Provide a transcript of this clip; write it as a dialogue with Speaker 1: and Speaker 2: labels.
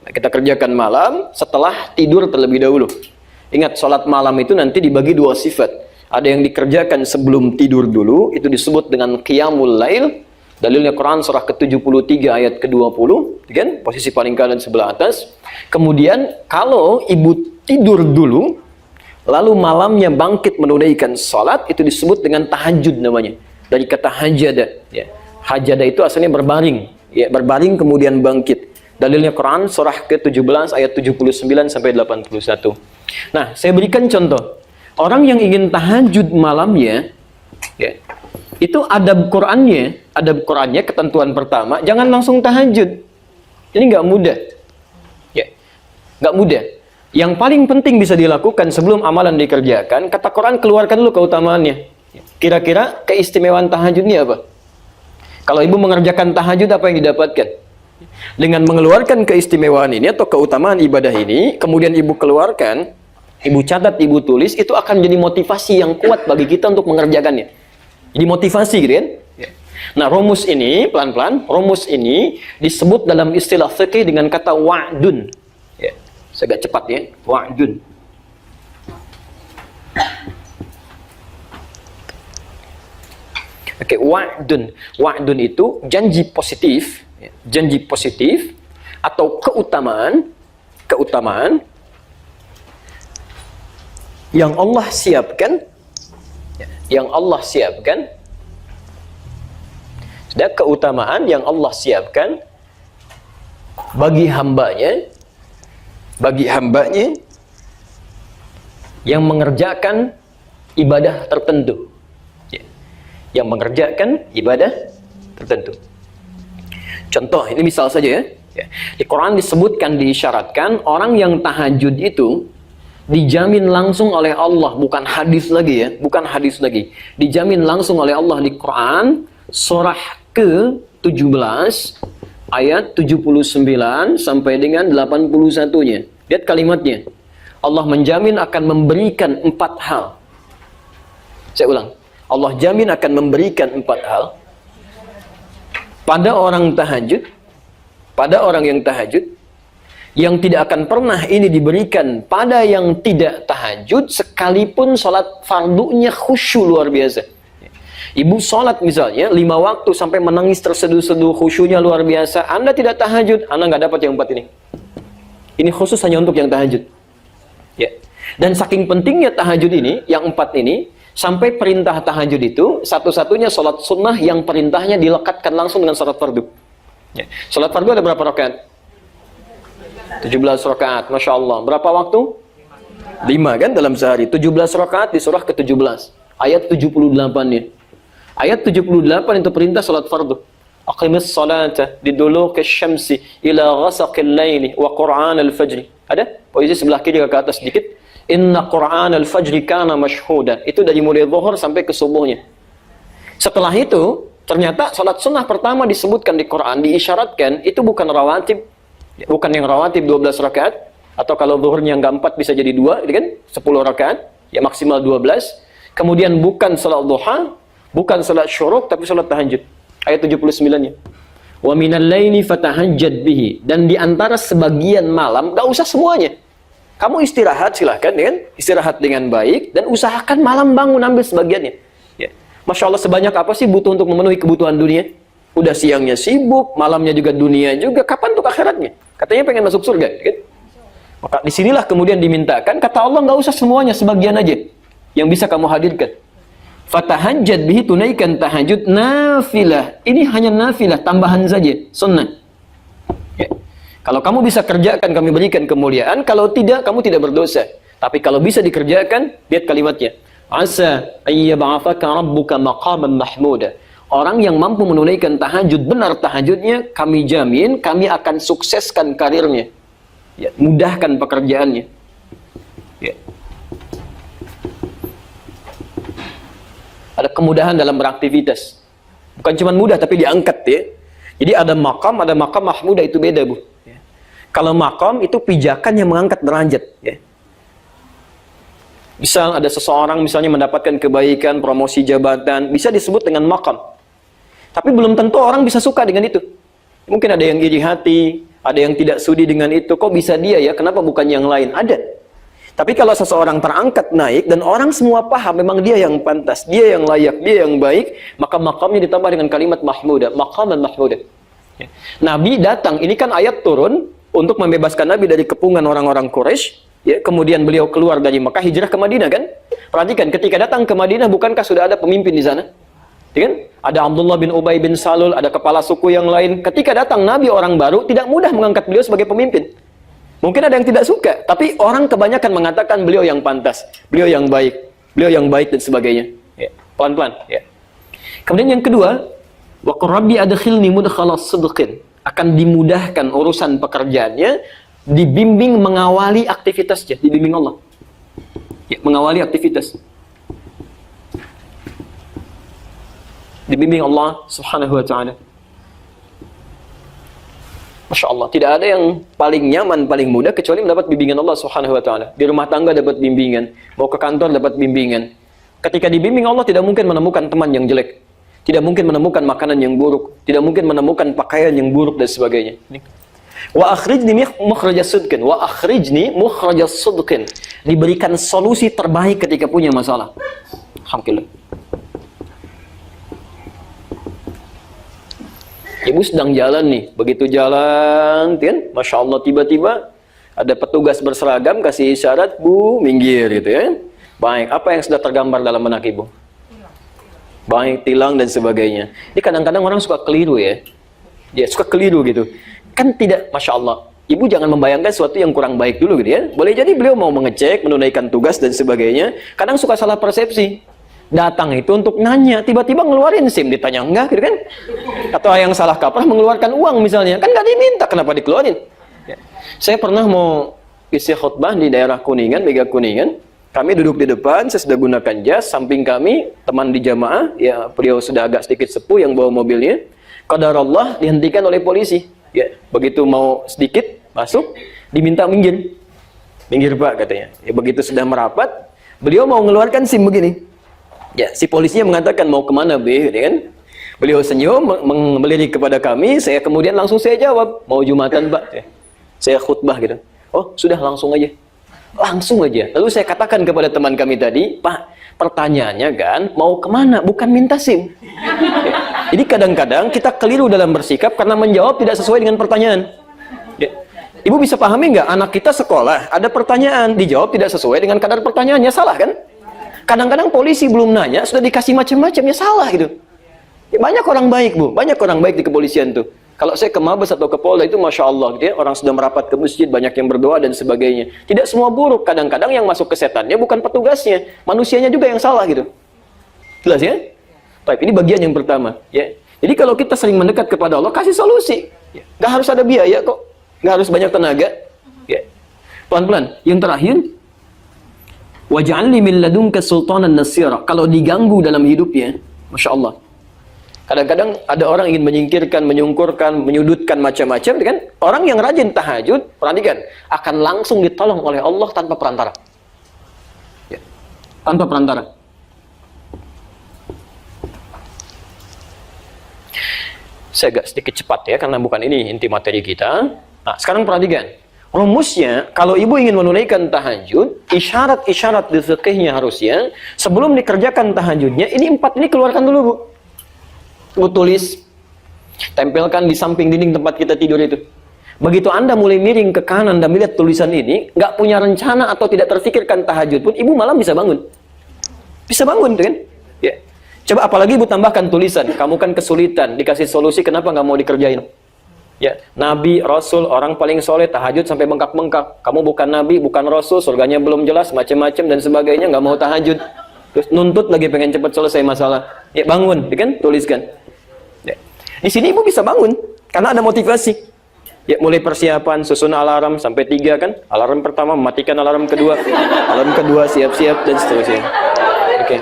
Speaker 1: Kita kerjakan malam setelah tidur terlebih dahulu. Ingat, sholat malam itu nanti dibagi dua sifat. Ada yang dikerjakan sebelum tidur dulu, itu disebut dengan qiyamul lail. Dalilnya Quran surah ke-73 ayat ke-20, kan? Posisi paling kanan sebelah atas. Kemudian kalau ibu tidur dulu, lalu malamnya bangkit menunaikan sholat, itu disebut dengan tahajud namanya. Dari kata hajada. Ya. Hajada itu asalnya berbaring. Ya, berbaring kemudian bangkit. Dalilnya Quran surah ke-17 ayat 79 sampai 81. Nah, saya berikan contoh. Orang yang ingin tahajud malamnya, ya, itu adab Qurannya, ketentuan pertama, jangan langsung tahajud. Ini nggak mudah. Ya, nggak mudah. Yang paling penting bisa dilakukan sebelum amalan dikerjakan, kata Quran, keluarkan dulu keutamaannya. Kira-kira keistimewaan tahajudnya apa? Kalau ibu mengerjakan tahajud, apa yang didapatkan? Dengan mengeluarkan keistimewaan ini atau keutamaan ibadah ini, kemudian ibu keluarkan, ibu catat, ibu tulis, itu akan jadi motivasi yang kuat bagi kita untuk mengerjakannya. Jadi motivasi gitu kan? Nah, rumus ini, pelan-pelan, rumus ini disebut dalam istilah fikih dengan kata wa'dun. Ya, agak cepat ya, wa'dun. Oke, wa'dun. Wa'dun itu janji positif, ya, janji positif atau keutamaan yang Allah siapkan, yang Allah siapkan, sudah keutamaan yang Allah siapkan bagi hambanya yang mengerjakan ibadah tertentu, yang mengerjakan ibadah tertentu. Contoh, ini misal saja ya. Di Quran disebutkan, diisyaratkan orang yang tahajud itu dijamin langsung oleh Allah, bukan hadis lagi ya, bukan hadis lagi. Dijamin langsung oleh Allah di Quran surah ke-17 ayat 79 sampai dengan 81-nya. Lihat kalimatnya. Allah menjamin akan memberikan 4 hal. Saya ulang. Allah jamin akan memberikan 4 hal pada orang tahajud, pada orang yang tahajud, yang tidak akan pernah ini diberikan pada yang tidak tahajud, sekalipun sholat fardunya khusyuk luar biasa. Ibu sholat misalnya 5 waktu sampai menangis terseduh-seduh, khusyuknya luar biasa, Anda tidak tahajud, Anda nggak dapat yang 4 ini. Ini khusus hanya untuk yang tahajud. Ya. Dan saking pentingnya tahajud ini, yang 4 ini, sampai perintah tahajud itu satu-satunya sholat sunnah yang perintahnya dilekatkan langsung dengan sholat fardu. Ya. Sholat fardu ada berapa rakaat? 17 rakaat, Masya Allah. Berapa waktu? 5 kan dalam sehari. 17 rakaat di surah ke-17. Ayat 78-nya. Ayat 78 itu perintah salat fardu. Aqimis salata liduluki syamsi ila ghasaqil laili wa qur'an al-fajr. Ada? Posisi sebelah kiri ke atas sedikit. Inna qur'an al-fajr kana mashhudan. Itu dari mulai zuhur sampai ke subuhnya. Setelah itu, ternyata salat sunnah pertama disebutkan di Quran, diisyaratkan, itu bukan rawatib. Bukan yang rawatib 12 rakaat. Atau kalau zuhurnya enggak 4 bisa jadi 2, kan? 10 rakaat. Ya maksimal 12. Kemudian bukan salat duha, bukan salat syuruk, tapi salat tahajud. Ayat 79-nya. Wa minal laili fatahajjad bihi. Dan di antara sebagian malam, gak usah semuanya. Kamu istirahat silahkan, kan? Istirahat dengan baik, dan usahakan malam bangun ambil sebagiannya. Ya. Masya Allah, sebanyak apa sih butuh untuk memenuhi kebutuhan dunia? Udah siangnya sibuk, malamnya juga dunia juga. Kapan untuk akhiratnya? Katanya pengen masuk surga, kan? Maka disinilah kemudian dimintakan, kata Allah gak usah semuanya, sebagian aja yang bisa kamu hadirkan. Fatahajjad bihi, tunaikan tahajud nafilah. Ini hanya nafilah, tambahan saja, sunnah. Ya. Kalau kamu bisa kerjakan, kami berikan kemuliaan. Kalau tidak, kamu tidak berdosa. Tapi kalau bisa dikerjakan, lihat kalimatnya. Asa ayyab'athaka rabbuka maqaman mahmuda. Orang yang mampu menunaikan tahajud, benar tahajudnya, kami jamin, kami akan sukseskan karirnya. Ya, mudahkan pekerjaannya. Ya. Ada kemudahan dalam beraktivitas. Bukan cuma mudah, tapi diangkat ya. Jadi ada makam mahmudah, itu beda Bu. Ya. Kalau makam itu pijakan yang mengangkat derajat. Ya. Misal ada seseorang misalnya mendapatkan kebaikan, promosi jabatan, bisa disebut dengan makam. Tapi belum tentu orang bisa suka dengan itu. Mungkin ada yang iri hati, Ada yang tidak sudi dengan itu. Kok bisa dia ya? Kenapa bukan yang lain? Ada. Tapi kalau seseorang terangkat naik dan orang semua paham memang dia yang pantas, dia yang layak, dia yang baik, maka makamnya ditambah dengan kalimat mahmudah, maqaman mahmudah. Ya. Nabi datang, ini kan ayat turun untuk membebaskan Nabi dari kepungan orang-orang Quraisy. Ya, kemudian beliau keluar dari Mekah, hijrah ke Madinah kan? Perhatikan, ketika datang ke Madinah, bukankah sudah ada pemimpin di sana? Ya kan? Ada Abdullah bin Ubay bin Salul, ada kepala suku yang lain. Ketika datang Nabi orang baru, tidak mudah mengangkat beliau sebagai pemimpin. Mungkin ada yang tidak suka, tapi orang kebanyakan mengatakan beliau yang pantas, beliau yang baik dan sebagainya. Ya, pelan-pelan. Ya. Kemudian yang kedua, wa qur rabbi adkhilni mudkhalas sidqin. Akan dimudahkan urusan pekerjaannya, dibimbing mengawali aktivitasnya, dibimbing Allah. Ya, mengawali aktivitas. Dibimbing Allah Subhanahu wa ta'ala. Masya Allah, tidak ada yang paling nyaman, paling mudah kecuali mendapat bimbingan Allah Subhanahu wa ta'ala. Di rumah tangga dapat bimbingan, mau ke kantor dapat bimbingan. Ketika dibimbing Allah tidak mungkin menemukan teman yang jelek, tidak mungkin menemukan makanan yang buruk, tidak mungkin menemukan pakaian yang buruk dan sebagainya. Wa akhrijni mukhrajas sidqin, wa akhrijni mukhrajas sidqin. Diberikan solusi terbaik ketika punya masalah. Alhamdulillah. Ibu sedang jalan nih, begitu jalan, kan? Masya Allah, tiba-tiba ada petugas berseragam kasih isyarat, Bu, minggir gitu ya. Baik, apa yang sudah tergambar dalam benak Ibu? Baik, tilang dan sebagainya. Ini kadang-kadang orang suka keliru ya. Dia suka keliru gitu. Kan tidak, Masya Allah. Ibu jangan membayangkan sesuatu yang kurang baik dulu gitu ya. Boleh jadi beliau mau mengecek, menunaikan tugas dan sebagainya. Kadang suka salah persepsi. Datang itu untuk nanya, tiba-tiba ngeluarin SIM, ditanya enggak gitu kan? Atau yang salah kaprah mengeluarkan uang misalnya, kan nggak diminta, kenapa dikeluarin? Ya. Saya pernah mau isi khutbah di daerah Kuningan, Mega Kuningan. Kami duduk di depan, saya sudah gunakan jas, samping kami teman di jamaah, ya beliau sudah agak sedikit sepuh yang bawa mobilnya. Qadarullah dihentikan oleh polisi. Ya, begitu mau sedikit masuk, diminta minggir. Minggir Pak katanya. Ya begitu sudah merapat, beliau mau mengeluarkan SIM begini. Ya, si polisinya mengatakan mau kemana B, kan? Beliau senyum, melirik kepada kami. Saya kemudian langsung saya jawab, mau Jumatan Pak. Ya. Saya khutbah gitu. Oh sudah langsung aja, langsung aja. Lalu saya katakan kepada teman kami tadi, Pak, pertanyaannya kan mau kemana, bukan minta SIM. Ya. Jadi kadang-kadang kita keliru dalam bersikap karena menjawab tidak sesuai dengan pertanyaan. Ya. Ibu bisa pahami nggak? Anak kita sekolah ada pertanyaan, dijawab tidak sesuai dengan kadar pertanyaannya, salah kan? Kadang-kadang polisi belum nanya, sudah dikasih macam-macam, ya salah gitu. Ya, banyak orang baik, Bu. Banyak orang baik di kepolisian tuh. Kalau saya ke Mabes atau ke Polda itu, Masya Allah, gitu ya, orang sudah merapat ke masjid, banyak yang berdoa dan sebagainya. Tidak semua buruk. Kadang-kadang yang masuk ke setannya bukan petugasnya. Manusianya juga yang salah gitu. Jelas ya? Baik, ini bagian yang pertama. Ya. Jadi kalau kita sering mendekat kepada Allah, kasih solusi. Ya. Gak harus ada biaya kok. Gak harus banyak tenaga. Ya. Pelan-pelan. Yang terakhir, waj'alni min ladunka sultanan nasira. Kalau diganggu dalam hidupnya, Masya Allah. Kadang-kadang ada orang ingin menyingkirkan, menyungkurkan, menyudutkan macam-macam, kan? Orang yang rajin tahajud, perhatikan, akan langsung ditolong oleh Allah tanpa perantara. Ya. Tanpa perantara. Saya agak sedikit cepat ya, karena bukan ini inti materi kita. Nah, sekarang perhatikan. Rumusnya, kalau ibu ingin menunaikan tahajud, isyarat-isyarat di fikihnya harusnya, sebelum dikerjakan tahajudnya, ini 4 ini keluarkan dulu, Bu. Bu tulis, tempelkan di samping dinding tempat kita tidur itu. Begitu Anda mulai miring ke kanan dan melihat tulisan ini, nggak punya rencana atau tidak terfikirkan tahajud pun, ibu malam bisa bangun. Bisa bangun, kan? Ya. Coba apalagi ibu tambahkan tulisan, kamu kan kesulitan, dikasih solusi, kenapa nggak mau dikerjain? Ya, Nabi, Rasul, orang paling soleh, tahajud sampai bengkak-bengkak. Kamu bukan Nabi, bukan Rasul, surganya belum jelas, macam-macam dan sebagainya, nggak mau tahajud. Terus nuntut lagi pengen cepat selesai masalah. Ya bangun, kan? Tuliskan. Ya. Di sini ibu bisa bangun, karena ada motivasi. Ya, mulai persiapan, susun alarm sampai 3 kan? Alarm pertama, mematikan alarm kedua siap-siap dan seterusnya. Oke.